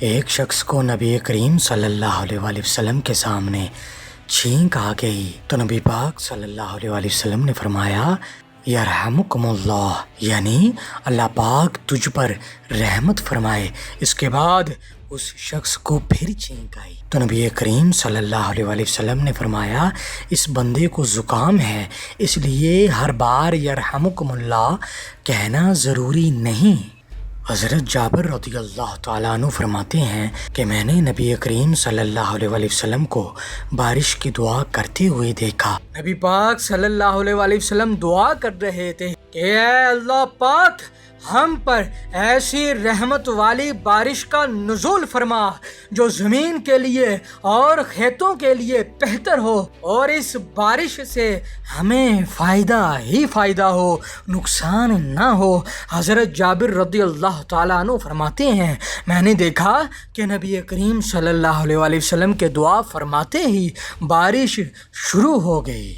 ایک شخص کو نبی کریم صلی اللہ علیہ وآلہ وسلم کے سامنے چھینک آ گئی تو نبی پاک صلی اللہ علیہ وآلہ وسلم نے فرمایا یرحمکم اللہ، یعنی اللہ پاک تجھ پر رحمت فرمائے۔ اس کے بعد اس شخص کو پھر چھینک آئی تو نبی کریم صلی اللہ علیہ وآلہ وسلم نے فرمایا اس بندے کو زکام ہے، اس لیے ہر بار یرحمکم اللہ کہنا ضروری نہیں۔ حضرت جابر رضی اللہ تعالیٰ عنہ فرماتے ہیں کہ میں نے نبی کریم صلی اللہ علیہ وآلہ وسلم کو بارش کی دعا کرتے ہوئے دیکھا۔ نبی پاک صلی اللہ علیہ وآلہ وسلم دعا کر رہے تھے کہ اے اللہ پاک ہم پر ایسی رحمت والی بارش کا نزول فرما جو زمین کے لیے اور کھیتوں کے لیے بہتر ہو، اور اس بارش سے ہمیں فائدہ ہی فائدہ ہو، نقصان نہ ہو۔ حضرت جابر رضی اللہ تعالیٰ عنہ فرماتے ہیں میں نے دیکھا کہ نبی کریم صلی اللہ علیہ وآلہ وسلم کے دعا فرماتے ہی بارش شروع ہو گئی۔